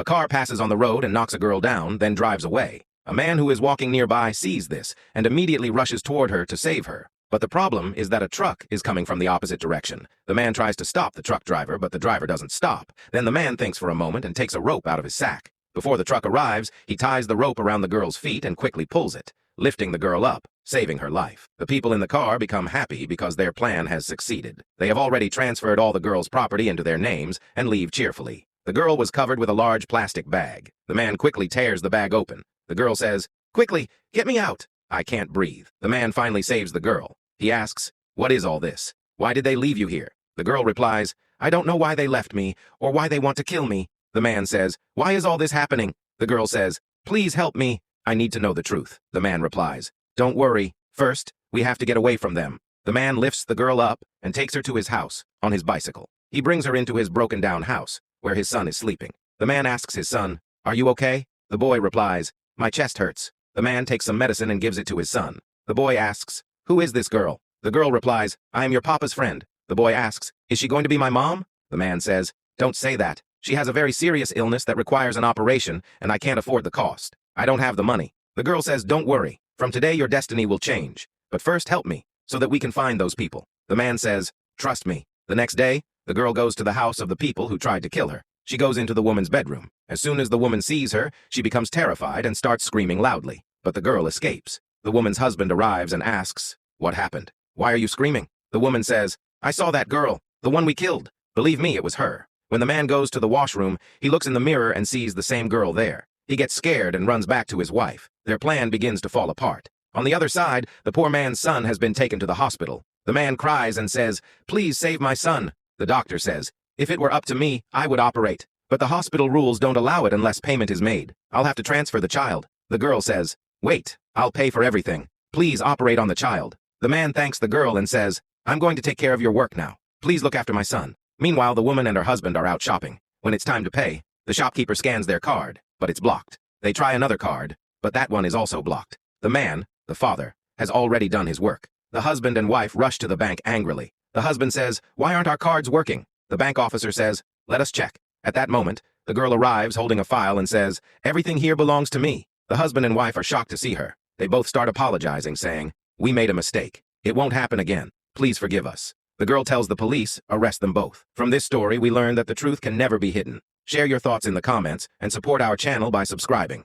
A car passes on the road and knocks a girl down, then drives away. A man who is walking nearby sees this and immediately rushes toward her to save her. But the problem is that a truck is coming from the opposite direction. The man tries to stop the truck driver, but the driver doesn't stop. Then the man thinks for a moment and takes a rope out of his sack. Before the truck arrives, he ties the rope around the girl's feet and quickly pulls it, lifting the girl up, saving her life. The people in the car become happy because their plan has succeeded. They have already transferred all the girl's property into their names and leave cheerfully. The girl was covered with a large plastic bag. The man quickly tears the bag open. The girl says, "Quickly, get me out. I can't breathe." The man finally saves the girl. He asks, "What is all this? Why did they leave you here?" The girl replies, "I don't know why they left me or why they want to kill me." The man says, "Why is all this happening?" The girl says, "Please help me. I need to know the truth." The man replies, "Don't worry. First, we have to get away from them." The man lifts the girl up and takes her to his house on his bicycle. He brings her into his broken-down house, where his son is sleeping. The man asks his son, "Are you okay?" The boy replies, "My chest hurts." The man takes some medicine and gives it to his son. The boy asks, "Who is this girl?" The girl replies, "I am your papa's friend." The boy asks, "Is she going to be my mom?" The man says, "Don't say that. She has a very serious illness that requires an operation, and I can't afford the cost. I don't have the money." The girl says, "Don't worry. From today your destiny will change. But first help me, so that we can find those people." The man says, "Trust me." The next day, the girl goes to the house of the people who tried to kill her. She goes into the woman's bedroom. As soon as the woman sees her, she becomes terrified and starts screaming loudly. But the girl escapes. The woman's husband arrives and asks, "What happened? Why are you screaming?" The woman says, "I saw that girl, the one we killed. Believe me, it was her." When the man goes to the washroom, he looks in the mirror and sees the same girl there. He gets scared and runs back to his wife. Their plan begins to fall apart. On the other side, the poor man's son has been taken to the hospital. The man cries and says, "Please save my son." The doctor says, "If it were up to me, I would operate. But the hospital rules don't allow it unless payment is made. I'll have to transfer the child." The girl says, "Wait, I'll pay for everything. Please operate on the child." The man thanks the girl and says, "I'm going to take care of your work now. Please look after my son." Meanwhile, the woman and her husband are out shopping. When it's time to pay, the shopkeeper scans their card, but it's blocked. They try another card, but that one is also blocked. The man, the father, has already done his work. The husband and wife rush to the bank angrily. The husband says, "Why aren't our cards working?" The bank officer says, "Let us check." At that moment, the girl arrives holding a file and says, "Everything here belongs to me." The husband and wife are shocked to see her. They both start apologizing, saying, "We made a mistake. It won't happen again. Please forgive us." The girl tells the police, "Arrest them both." From this story, we learn that the truth can never be hidden. Share your thoughts in the comments and support our channel by subscribing.